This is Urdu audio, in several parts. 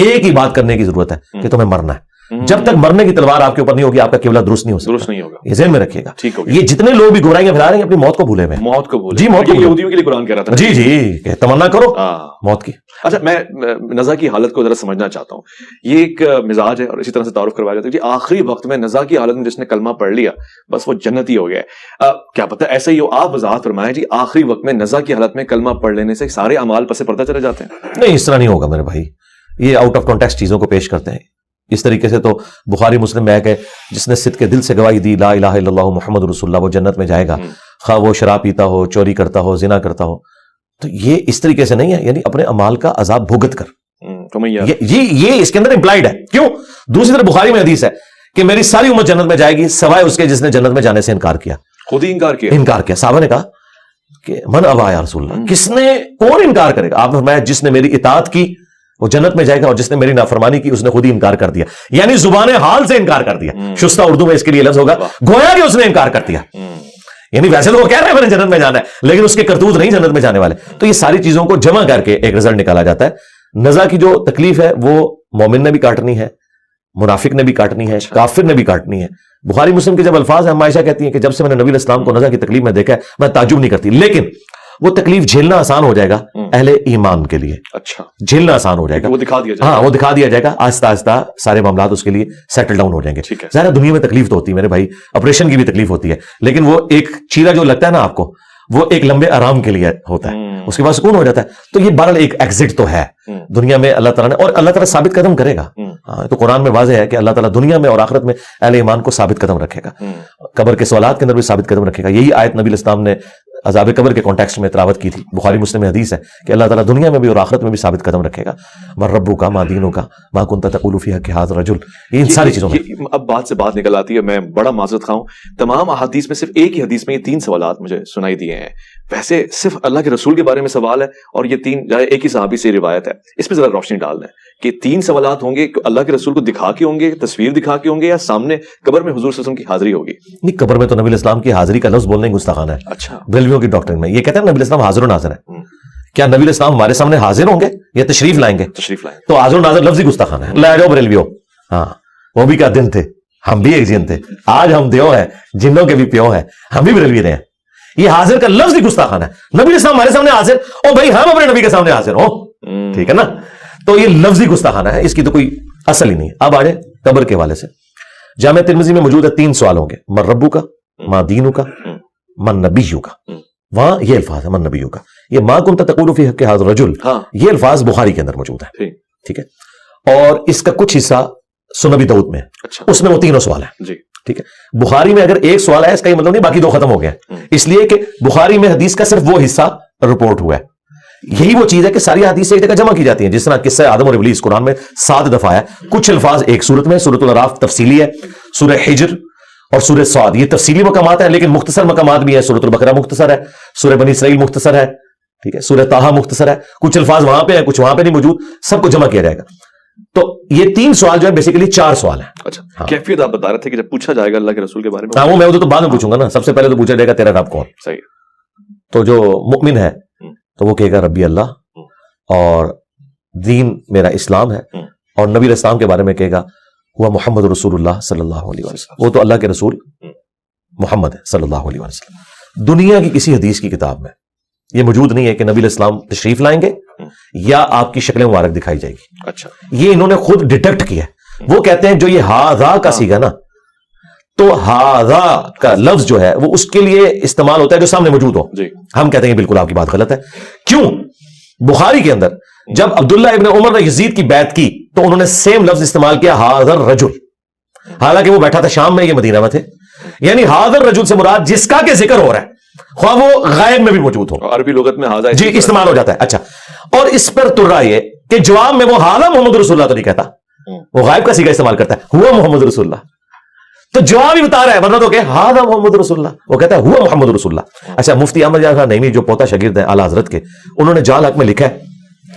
ایک ہی بات کرنے کی ضرورت ہے کہ تمہیں مرنا ہے. جب تک مرنے کی تلوار آپ کے اوپر نہیں ہوگی آپ کا قبلہ درست نہیں ہوگا. یہ ذہن میں رکھیے گا. یہ جتنے لوگ بھی گمراہیاں پھیلا رہے ہیں اپنی موت کو بھولے ہوئے. موت کو بھولے. جی موت کو. یہودیوں کے لیے قرآن کہہ رہا تھا. جی کہ تمنا کرو موت کی. اچھا میں نزا کی حالت کو ذرا سمجھنا چاہتا ہوں. یہ ایک مزاج ہے اور اسی طرح سے تعارف کروایا جاتا ہے کہ آخری وقت میں نزا کی حالت میں جس نے کلمہ پڑھ لیا بس وہ جنتی ہو گیا ہے. کیا پتہ ایسا ہی ہو. آپ وضاحت فرمائیں جی آخری وقت میں نزا کی حالت میں کلمہ پڑھ لینے سے سارے اعمال پس پردہ چلے جاتے ہیں؟ نہیں اس طرح نہیں ہوگا میرے بھائی. یہ آؤٹ آف کانٹیکسٹ چیزوں کو پیش کرتے ہیں. اس طریقے سے تو بخاری مسلم میں ہے کہ جس نے صدق دل سے گواہی دی لا الہ الا اللہ محمد رسول اللہ وہ جنت میں جائے گا خواہ وہ شراب پیتا ہو چوری کرتا ہو زنا کرتا ہو. تو یہ اس طریقے سے نہیں ہے یعنی اپنے اعمال کا عذاب بھگت کر. یہ اس کے اندر امپلائڈ ہے. کیوں؟ دوسری طرف بخاری میں حدیث ہے کہ میری ساری امت جنت میں جائے گی سوائے اس کے جس نے جنت میں جانے سے انکار کیا. خود ہی انکار کیا. صحابہ نے کہا کہ من ابا یا رسول اللہ, کس نے کون انکار کرے گا. آپ نے فرمایا جس نے میری اطاعت کی وہ جنت میں جائے گا اور جس نے میری نافرمانی کی اس نے خود ہی انکار کر دیا. یعنی زبان حال سے انکار کر دیا. شستہ اردو میں اس کے لیے لفظ ہوگا گویا کہ اس نے انکار کر دیا. یعنی ویسے تو وہ کہہ رہے ہیں میں نے جنت میں جانا ہے لیکن اس کے کرتوت نہیں جنت میں جانے والے. تو یہ ساری چیزوں کو جمع کر کے ایک رزلٹ نکالا جاتا ہے. نزا کی جو تکلیف ہے وہ مومن نے بھی کاٹنی ہے, منافق نے بھی کاٹنی ہے, کافر نے بھی کاٹنی ہے. بخاری مسلم کے جب الفاظ ہیں عائشہ کہتی ہیں کہ جب سے میں نے نبی علیہ السلام کو نزا کی تکلیف میں دیکھا ہے میں تعجب نہیں کرتی, لیکن وہ تکلیف جھیلنا آسان ہو جائے گا اہل ایمان کے لیے. اچھا جھیلنا آسان ہو جائے گا, وہ دکھا دیا جائے گا. ہاں وہ دکھا دیا جائے گا. آہستہ آہستہ سارے معاملات اس کے لیے سیٹل ڈاؤن ہو جائیں گے. ظاہر دنیا میں تکلیف تو ہوتی ہے میرے بھائی, آپریشن کی بھی تکلیف ہوتی ہے, لیکن وہ ایک چیرا جو لگتا ہے نا آپ کو وہ ایک لمبے آرام کے لیے ہوتا ہے, اس کے بعد سکون ہو جاتا ہے. تو یہ بہرحال ایک ایگزٹ تو ہے دنیا میں اللہ تعالیٰ نے, اور اللہ تعالیٰ ثابت قدم کرے گا. تو قرآن میں واضح ہے کہ اللہ تعالیٰ دنیا میں اور آخرت میں اہل ایمان کو ثابت قدم رکھے گا. قبر کے سوالات کے اندر بھی ثابت قدم رکھے گا. یہی آیت نبی علیہ السلام نے عذاب قبر کے کانٹیکسٹ میں تلاوت کی تھی. بخاری مسلم میں حدیث ہے کہ اللہ تعالیٰ دنیا میں بھی اور آخرت میں بھی ثابت قدم رکھے گا. من ربک ما دینک ما کنت تقول فی حق ھذا الرجل. یہ ان ساری چیزوں میں اب بات سے بات نکل آتی ہے. میں بڑا معذرت خواہ ہوں, تمام احادیث میں صرف ایک ہی حدیث میں یہ 3 سوالات مجھے سنائی دیے ہیں. ویسے صرف اللہ کے رسول کے بارے میں سوال ہے اور یہ 3 ایک ہی صحابی سے روایت ہے. اس پہ ذرا روشنی ڈال دیں کہ 3 سوالات ہوں گے اللہ کے رسول کو دکھا کے ہوں گے, تصویر دکھا کے ہوں گے, یا سامنے قبر میں حضور صلی اللہ علیہ وسلم کی حاضری ہوگی؟ نہیں, قبر میں تو نبی علیہ السلام کی حاضری کا لفظ بولنے گستاخانہ ہے. اچھا, بریلویوں کی ڈاکٹرن میں یہ کہتے ہیں نبی علیہ السلام حاضر و ناظر ہے. کیا نبی علیہ السلام ہمارے سامنے حاضر ہوں گے یا تشریف لائیں گے؟ تو حاضر و ناظر لفظ ہی گستاخانہ ہے. لے جاؤ بریلویوں. ہاں وہ بھی کیا دن تھے, ہم بھی ایک جن تھے. آج ہم دیو ہیں, جنوں کے بھی پیو ہیں, ہم بھی بریلوی رہے ہیں. یہ حاضر کا لفظ ہی گستاخانہ ہے. نبی علیہ السلام ہمارے سامنے حاضر, او بھائی ہم اپنے نبی کے سامنے حاضر ہوں, ٹھیک ہے نا. تو یہ لفظی گستاخانہ ہے, اس کی تو کوئی اصل ہی نہیں. اب آ جائے قبر کے حوالے سے. جامع ترمذی میں موجود ہے 3 سوال ہوں گے. من ربک ما دینک من نبیک. وہاں یہ الفاظ ہے من نبیک. یہ ما کنت تقول فی حق ھذا الرجل, یہ الفاظ بخاری کے اندر موجود ہے, ٹھیک ہے. اور اس کا کچھ حصہ سنن داؤد میں, اس میں وہ 3 سوال ہیں, ٹھیک ہے. بخاری میں اگر ایک سوال ہے اس کا یہ مطلب نہیں باقی 2 ختم ہو گئے, اس لیے کہ بخاری میں حدیث کا صرف وہ حصہ رپورٹ ہوا ہے. یہی وہ چیز ہے کہ ساری حدیث ایک جگہ جمع کی جاتی ہیں, جس طرح قصہ آدم اور ابلیس قرآن میں 7 دفعہ ہے. کچھ الفاظ ایک سورت میں, سورۃ الاعراف تفصیلی ہے, سورہ حجر اور سورہ صاد یہ تفصیلی مقامات ہیں, لیکن مختصر مقامات بھی ہے. سورۃ البقرہ مختصر ہے, سورہ بنی اسرائیل مختصر ہے, ٹھیک ہے, سورہ طٰہٰ مختصر ہے. کچھ الفاظ وہاں پہ ہیں, کچھ وہاں پہ نہیں موجود, سب کو جمع کیا جائے گا. تو یہ 3 سوال جو ہے بیسیکلی 4 سوال ہیں. اچھا, کیفیت آپ بتا رہے تھے کہ جب پوچھا جائے گا اللہ کے رسول کے بارے میں. ہاں وہ میں تو بعد میں پوچھوں گا نا. سب سے پہلے تو پوچھا جائے گا تیرا رب کون. صحیح. تو جو مؤمن ہے تو وہ کہے گا ربی اللہ, اور دین میرا اسلام ہے, اور نبی علیہ السلام کے بارے میں کہے گا وہ محمد رسول اللہ صلی اللہ علیہ وسلم, وہ تو اللہ کے رسول محمد ہے صلی اللہ علیہ وسلم. دنیا کی کسی حدیث کی کتاب میں یہ موجود نہیں ہے کہ نبی علیہ السلام تشریف لائیں گے یا آپ کی شکل مبارک دکھائی جائے گی. اچھا, یہ انہوں نے خود ڈیٹیکٹ کیا ہے. وہ کہتے ہیں جو یہ ہاذا کا سیگا نا, تو ہاذا کا لفظ جو ہے وہ اس کے لیے استعمال ہوتا ہے جو سامنے موجود ہو. ہم کہتے ہیں بالکل آپ کی بات غلط ہے. کیوں؟ بخاری کے اندر جب عبداللہ ابن عمر نے یزید کی بیعت کی تو انہوں نے سیم لفظ استعمال کیا ھذا الرجل, حالانکہ وہ بیٹھا تھا شام میں, یہ مدینہ میں تھے. یعنی ھذا الرجل سے مراد جس کا کہ ذکر ہو رہا ہے, خواہ وہ غائب میں بھی موجود ہو. عربی لغت میں ھذا جی استعمال ہو جاتا ہے. اچھا, اور اس پر ترا یہ کہ جواب میں وہ ھذا محمد رسول اللہ تو نہیں کہتا, وہ غائب کا صیغہ استعمال کرتا ہے, ہوا محمد رسول اللہ. تو جواب ہی بتا رہا ہے, ورنہ تو کہ ھذا محمد رسول اللہ, وہ کہتا ہے ہوا محمد رسول اللہ. اچھا, مفتی احمد جان نعیمی جو پوتا شاگرد ہیں اعلیٰ حضرت کے, انہوں نے جال حق میں لکھا ہے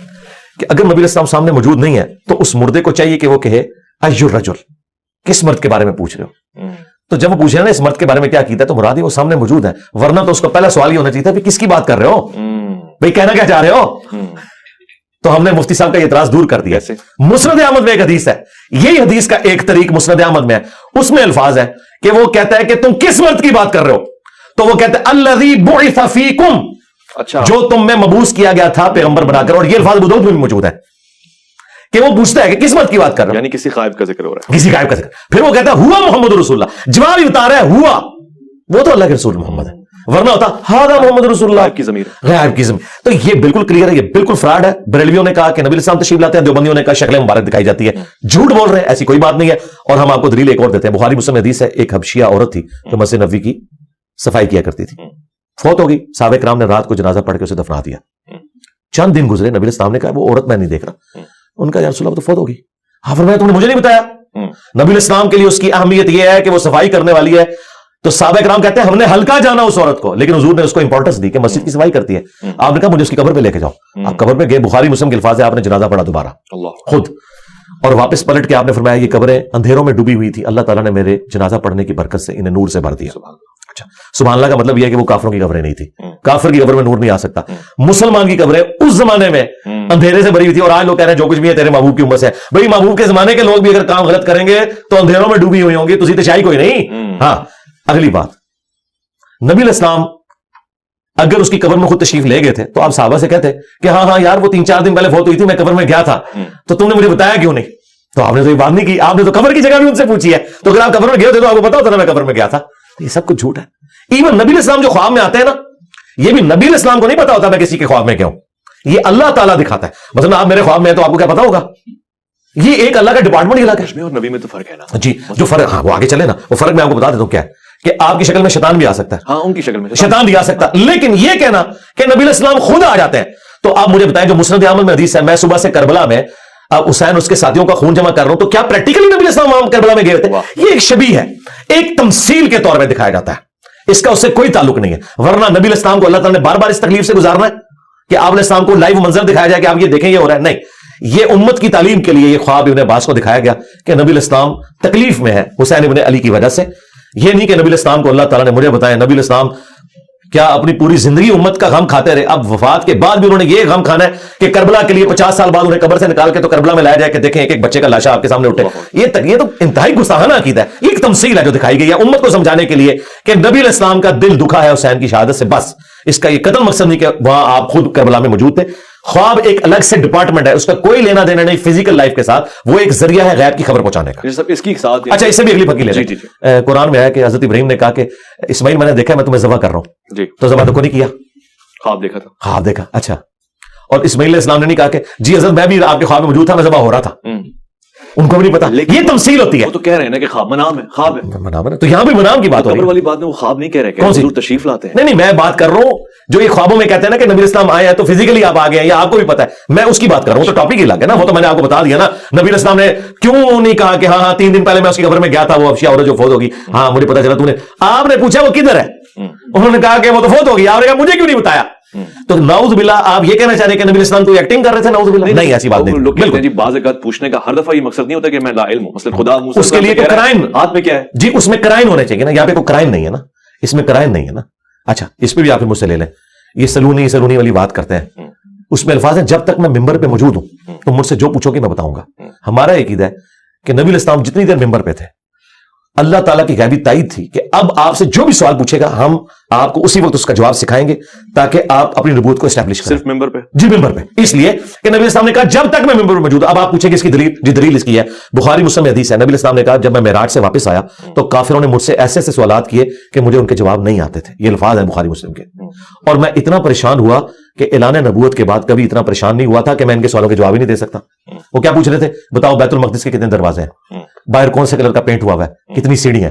کہ اگر نبی علیہ السلام سامنے موجود نہیں ہے تو اس مردے کو چاہیے کہ وہ کہے ای الرجل, کس مرد کے بارے میں پوچھ رہے ہو. تو جب وہ پوچھ رہے ہیں نا اس مرد کے بارے میں کیا کیتا ہے, تو مراد ہی وہ سامنے موجود ہے, ورنہ تو اس کا پہلا سوال ہی ہونا چاہیے تھا کہ کس کی بات کر رہے ہو بھائی, کہنا کیا چاہ رہے ہو. تو ہم نے مفتی صاحب کا یہ اعتراض دور کر دیا. مسند احمد میں ایک حدیث ہے, یہی حدیث کا ایک طریق مسند احمد میں ہے, اس میں الفاظ ہے کہ وہ کہتا ہے کہ تم کس مرد کی بات کر رہے ہو, تو وہ کہتے ہیں الذی بعث فیکم, اچھا جو تم میں مبعوث کیا گیا تھا پیغمبر بنا کر. اور یہ الفاظ ابو داؤد میں بھی موجود ہے کہ وہ پوچھتا ہے کہ کس مرد کی بات کر رہے ہو, یعنی کسی غائب کا ذکر ہو رہا ہے, کسی غائب کا ذکر. پھر وہ کہتا ہے ہوا محمد رسول اللہ, جواب ہی بتا رہا ہے ہوا, وہ تو اللہ کے رسول محمد ہے, ورنہ ہوتا ہاذا محمد رسول اللہ, غائب کی ضمیر, غائب کی ضمیر. تو یہ بالکل کلیئر ہے, یہ بالکل فراڈ ہے. بریلویوں نے کہا کہ نبی السلام تشریف لاتے ہیں, دیوبندیوں نے کہا شکل مبارک دکھائی جاتی ہے. جھوٹ بول رہے ہیں, ایسی کوئی بات نہیں ہے. اور ہم آپ کو دلیل ایک اور دیتے ہیں, بخاری مسلم حدیث ہے, ایک حبشیہ عورت تھی جو مسجد نبوی کی صفائی کیا کرتی تھی, فوت ہو گئی. صحابہ کرام نے رات کو جنازہ پڑھ کے اسے دفنا دیا. چند دن گزرے, نبی السلام نے کہا وہ عورت میں نہیں دیکھ رہا. ان کا یا رسول اللہ تو فوت ہوگی. ہاں فرمایا تم نے مجھے نہیں بتایا. نبی الاسلام کے لیے اس کی اہمیت یہ ہے کہ وہ صفائی کرنے والی ہے. تو صحابہ کرام کہتے ہیں ہم نے ہلکا جانا اس عورت کو, لیکن حضور نے اس کو امپورٹنس دی کہ مسجد کی صفائی کرتی ہے. آپ نے کہا مجھے اس کی قبر پہ لے کے جاؤ. آپ قبر پہ گئے, بخاری مسلم کے الفاظ ہے, آپ نے جنازہ پڑھا دوبارہ خود, اور واپس پلٹ کے آپ نے فرمایا یہ قبریں اندھیروں میں ڈوبی ہوئی تھی, اللہ تعالیٰ نے میرے جنازہ پڑھنے کی برکت سے انہیں نور سے بھر دیا. اچھا, سبحان اللہ کا مطلب یہ ہے کہ وہ کافروں کی قبریں نہیں تھی. کافر کی قبر میں نور نہیں آ سکتا. مسلمان کی قبریں اس زمانے میں اندھیرے سے بھری ہوئی تھی. اور آج لوگ کہہ رہے ہیں جو کچھ بھی ہے تیرے محبوب کی امت سے. بھائی محبوب کے زمانے کے لوگ بھی اگر کام غلط کریں گے تو اندھیروں میں ڈوبی ہوئی ہوں گی, تو تشائی کوئی نہیں. ہاں, اگلی بات, نبی الاسلام اگر اس کی قبر میں خود تشریف لے گئے تھے تو آپ صحابہ سے کہتے کہ ہاں ہاں یار وہ 3-4 دن پہلے فوت ہوئی تھی, میں قبر میں گیا تھا, تو تم نے مجھے بتایا کیوں نہیں؟ تو آپ نے تو یہ بات نہیں کی, آپ نے تو قبر کی جگہ بھی ان سے پوچھی ہے. تو اگر آپ قبر میں گئے ہوتے تو آپ کو پتا ہوتا نا میں قبر میں گیا تھا. یہ سب کچھ جھوٹ ہے. ایون نبی الاسلام جو خواب میں آتے ہیں نا, یہ بھی نبی الاسلام کو نہیں پتا ہوتا میں کسی کے خواب میں کیا ہوں, یہ اللہ تعالیٰ دکھاتا ہے. مثلا آپ میرے خواب میں ہیں تو آپ کو کیا پتا ہوگا؟ یہ ایک اللہ کا ڈپارٹمنٹ ہی الگ ہے. اور نبی میں تو فرق ہے نا جی, جو فرق, ہاں وہ آگے چلے نا, وہ فرق میں آپ کو بتا دیتا ہوں کیا ہے, کہ آپ کی شکل میں شیطان بھی آ سکتا ہے. ہاں, ان کی شکل میں شیطان بھی آ سکتا ہے, لیکن یہ کہنا کہ نبی الاسلام خود آ جاتے ہیں. تو آپ مجھے بتائیں, جو مسند احمد میں حدیث ہے, میں صبح سے کربلا میں اب حسین اس کے ساتھیوں کا خون جمع کر رہا ہوں, تو کیا پریکٹیکلی نبی الاسلام کربلا میں گئے تھے؟ یہ ایک شبیہ ہے, ایک تمثیل کے طور پہ دکھایا جاتا ہے, اس کا اس سے کوئی تعلق نہیں ہے. ورنہ نبی الاسلام کو اللہ تعالیٰ نے بار بار اس تکلیف سے گزارنا ہے کہ آپ علیہ السلام کو لائیو منظر دکھایا جائے کہ آپ یہ دیکھیں یہ ہو رہا ہے. نہیں, یہ امت کی تعلیم کے لیے یہ خواب ابن عباس کو دکھایا گیا کہ نبی الاسلام تکلیف میں ہے حسین ابن علی کی وجہ سے. یہ نہیں کہ نبی الاسلام کو اللہ تعالیٰ نے مجھے بتایا. نبی الاسلام کیا اپنی پوری زندگی امت کا غم کھاتے رہے, اب وفات کے بعد بھی انہوں نے یہ غم کھانا ہے کہ کربلا کے لیے 50 سال بعد انہیں قبر سے نکال کے تو کربلا میں لایا جائے کہ دیکھیں ایک ایک بچے کا لاشا آپ کے سامنے اٹھے. یہ تو انتہائی گستاخانہ عقیدہ ہے. یہ ایک تمثیل ہے جو دکھائی گئی ہے امت کو سمجھانے کے لیے کہ نبی علیہ السلام کا دل دکھا ہے حسین کی شہادت سے, بس. اس کا یہ قتل مقصد نہیں کہ وہاں آپ خود کربلا میں موجود تھے. خواب ایک الگ سے ڈپارٹمنٹ ہے, اس کا کوئی لینا دینا نہیں فزیکل لائف کے ساتھ, وہ ایک ذریعہ ہے غیب کی خبر پہنچانے کا. اس کی ساتھ اچھا, اس سے بھی اگلی پکی لے لیں. قرآن میں ہے کہ حضرت ابراہیم نے کہا کہ اسماعیل میں نے دیکھا میں تمہیں ذبح کر رہا ہوں, جی, تو ذبح تو کو نہیں کیا, خواب دیکھا تھا. خواب دیکھا. اچھا, اور اسماعیل علیہ السلام نے نہیں کہا کہ جی حضرت میں بھی آپ کے خواب میں موجود تھا, میں ذبح ہو رہا تھا, ان کو بھی نہیں پتا. یہ تمثیل ہوتی ہے. وہ تو کہہ رہے ہیں نا کہ خواب منام ہے, خواب ہے, منام ہے, تو یہاں بھی منام کی بات ہو رہی ہے. والی بات میں وہ خواب نہیں کہہ رہے کہ حضور تشریف لاتے ہیں. نہیں, میں بات کر رہا ہوں جو یہ خوابوں میں کہتے ہیں نا کہ نبی اسلام آئے ہیں تو فزیکلی آپ آ گئے ہیں, یا آپ کو بھی پتا ہے, میں اس کی بات کر رہا ہوں. تو ٹاپک ہی لگ ہے نا, وہ تو میں نے آپ کو بتا دیا نا. نبی اسلام نے کیوں نہیں کہا کہ ہاں 3 دن پہلے میں اس کی قبر میں گیا تھا, وہ افشا عورت جو فوت ہوگی, ہاں مجھے پتا چلا, تو نے آپ نے پوچھا وہ کدھر ہے, انہوں نے کہا کہ وہ تو فوت ہوگی, آپ نے کہا مجھے کیوں نہیں بتایا. تو نعوذ باللہ آپ یہ کہنا چاہ رہے ہیں کہ نبی اسلام تو ایکٹنگ کر رہے تھے, نعوذ باللہ. نہیں, ایسی بات نہیں. بالکل جی, بعض اوقات پوچھنے کا ہر دفعہ یہ مقصد نہیں ہوتا کہ میں لا علم ہوں, مثلا خدا اس کے لیے کوئی کرائم ہاتھ میں کیا ہے, جی اس میں کرائم ہونے چاہیے نا, یہاں پہ کوئی کرائم نہیں ہے نا, اس میں کرائم نہیں ہے نا. اچھا, اس پہ بھی آپ مجھ سے لے لیں, یہ سلونی والی بات کرتے ہیں, اس میں الفاظ ہیں جب تک میں ممبر پہ موجود ہوں تو مجھ سے جو پوچھو گے میں بتاؤں گا. ہمارا یہ عقیدہ ہے کہ نبی الاسلام جتنی دیر ممبر پہ تھے اللہ تعالیٰ کی غیبی تائید تھی کہ اب آپ سے جو بھی سوال پوچھے گا ہم آپ کو اسی وقت اس کا جواب سکھائیں گے تاکہ آپ اپنی نبوت کو اسٹیبلش کریں. صرف ممبر پہ؟ جی ممبر پہ, اس لیے کہ نبی الاسلام نے کہا جب تک میں ممبر پہ موجود. اب آپ پوچھیں گے اس کی دلیل, جی دلیل اس کی ہے, بخاری مسلم حدیث ہے. نبی الاسلام نے کہا جب میں معراج سے واپس آیا تو کافروں نے مجھ سے ایسے ایسے سوالات کیے کہ مجھے ان کے جواب نہیں آتے تھے. یہ الفاظ ہیں بخاری مسلم کے, اور میں اتنا پریشان ہوا کہ اعلان نبوت کے بعد کبھی اتنا پریشان نہیں ہوا تھا کہ میں ان کے سوالوں کے جواب ہی نہیں دے سکتا. وہ کیا پوچھ رہے تھے, بتاؤ بیت المقدس کے کتنے دروازے ہیں, باہر کون سے کلر کا پینٹ ہوا ہے, کتنی سیڑھی ہیں.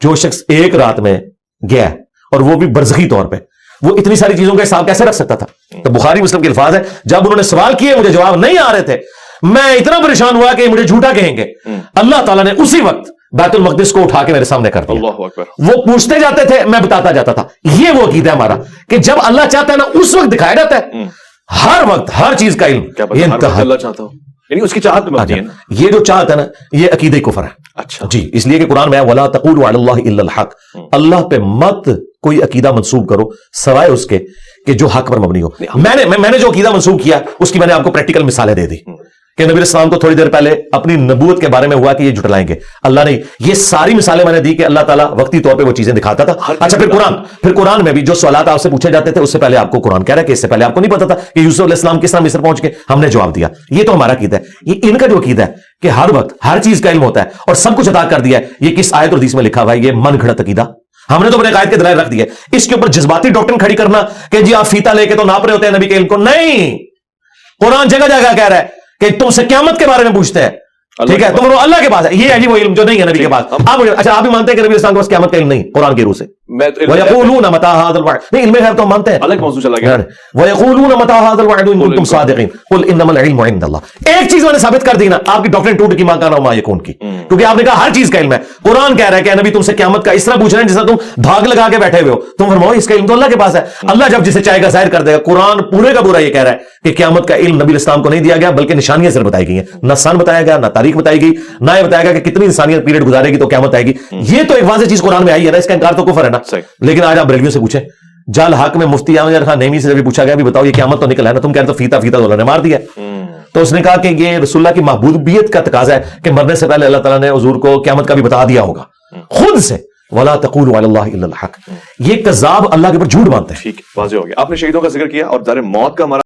جو شخص ایک رات میں گیا اور وہ بھی برزخی طور پہ, وہ اتنی ساری چیزوں کا حساب کیسے رکھ سکتا تھا. تو بخاری مسلم کے الفاظ ہیں جب انہوں نے سوال کیے مجھے جواب نہیں آ رہے تھے, میں اتنا پریشان ہوا کہ مجھے جھوٹا کہیں گے. اللہ تعالیٰ نے اسی وقت بیت المقدس کو اٹھا کے میرے سامنے کر دیا. اللہ اکبر. وہ پوچھتے جاتے تھے میں بتاتا جاتا تھا. یہ وہ عقیدہ ہے ہمارا کہ جب اللہ چاہتا ہے نا اس وقت دکھایا جاتا ہے, ہر وقت ہر چیز کا علم. اللہ چاہتا ہوں یعنی اس کی چاہت میں مبنی ہے نا. یہ جو چاہت ہے نا یہ عقیدہ کفر ہے. اچھا جی, اس لیے کہ قرآن میں وَلَا تَقُولُوا عَلَى اللَّهِ إِلَّا الْحَقَّ, اللہ پہ مت کوئی عقیدہ منسوب کرو سوائے اس کے کہ جو حق پر مبنی ہو. میں نے جو عقیدہ منسوخ کیا اس کی میں نے آپ کو پریکٹیکل مثالیں دے دی کہ نبی السلام کو تھوڑی دیر پہلے اپنی نبوت کے بارے میں ہوا کہ یہ جھٹلائیں گے. اللہ نے یہ ساری مثالیں میں نے دی کہ اللہ تعالیٰ وقتی طور پہ وہ چیزیں دکھاتا تھا. اچھا پھر قرآن میں بھی جو سوالات آپ سے پوچھے جاتے تھے اس سے پہلے آپ کو قرآن کہہ رہا ہے کہ اس سے پہلے آپ کو نہیں پتا تھا کہ یوسف علیہ السلام کس طرح مصر پہنچ کے ہم نے جواب دیا. یہ تو ہمارا عقیدہ ہے. یہ ان کا جو عقیدہ ہے کہ ہر وقت ہر چیز کا علم ہوتا ہے اور سب کچھ عطا کر دیا ہے, یہ کس آیت اور حدیث میں لکھا ہوا ہے؟ یہ من گھڑت عقیدہ ہم نے تو اپنے قائد کے دلائل رکھ دیا. اس کے اوپر جذباتی ڈاکٹرن کھڑی کرنا کہ جی آپ فیتا لے کے تو ناپ رہے ہوتے ہیں نبی کے علم کو, نہیں. قرآن جگہ جگہ کہہ رہا ہے کہ تم سے قیامت کے بارے میں پوچھتے ہیں, ٹھیک ہے, تم اللہ کے پاس ہے. یہ ہے جی وہ علم جو نہیں ہے نبی کے پاس. اچھا آپ بھی مانتے ہیں کہ نبی السلام کے پاس قیامت کا علم نہیں قرآن کی روح سے؟ وَيَقُولُونَ مَتَىٰ هَٰذَا الْوَعْدُ, نہیں علم غیب تو مانتے ہیں. الگ موضوع چلا گیا. وَيَقُولُونَ مَتَىٰ هَٰذَا الْوَعْدُ إِن كُنتُمْ صَادِقِينَ قُلْ إِنَّمَا الْعِلْمُ عِندَ اللَّهِ. ایک چیز میں نے ثابت کر دی نا, آپ کی ڈاکٹرن ٹوٹ کی ماں کا نام یکون کی, کیونکہ آپ نے کہا ہر چیز کا علم ہے. قرآن کہہ رہا ہے کہ نبی تم سے قیامت کا اس طرح پوچھ رہے ہیں جس طرح تم دھاگ لگا کے بیٹھے ہوئے ہو. تم فرماؤ اس کا علم تو اللہ کے پاس ہے. اللہ جب جسے چاہے گا ظاہر کر دے گا. قرآن پورے کا پورا یہ کہہ رہا ہے کہ قیامت کا علم نبی اسلام کو نہیں دیا گیا بلکہ نشانیاں صرف بتائی گئی ہیں. نہ سن بتایا گیا, نہ تاریخ بتائی گئی, نہ یہ بتایا گیا کہ کتنی انسانیت پیریڈ گزارے گی تو قیامت آئے گی. یہ تو ایک واضح چیز قرآن میں آئی ہے نا, اس کا انکار تو کفر ہے نا. لیکن آج آپ بریلویوں سے پوچھیں, جال حق میں مفتی احمد خان نیمی سے جب پوچھا گیا بھی بتاؤ یہ قیامت تو نکل ہے نا, تم کہہ رہے تو فیتا فیتا تو اللہ نے مار دیا. تو اس نے کہا کہ یہ رسول اللہ کی محبوبیت کا تقاضا ہے کہ مرنے سے پہلے اللہ تعالیٰ نے حضور کو قیامت کا بھی بتا دیا ہوگا خود سے. وَلَا تَقُولُوا عَلَى اللَّهِ إِلَّا الْحَقَّ. یہ کذاب اللہ کے اوپر جھوٹ باندھتے ہیں. ٹھیک واضح ہو گیا. آپ نے شہیدوں کا ذکر کیا اور دار موت کا ہمارا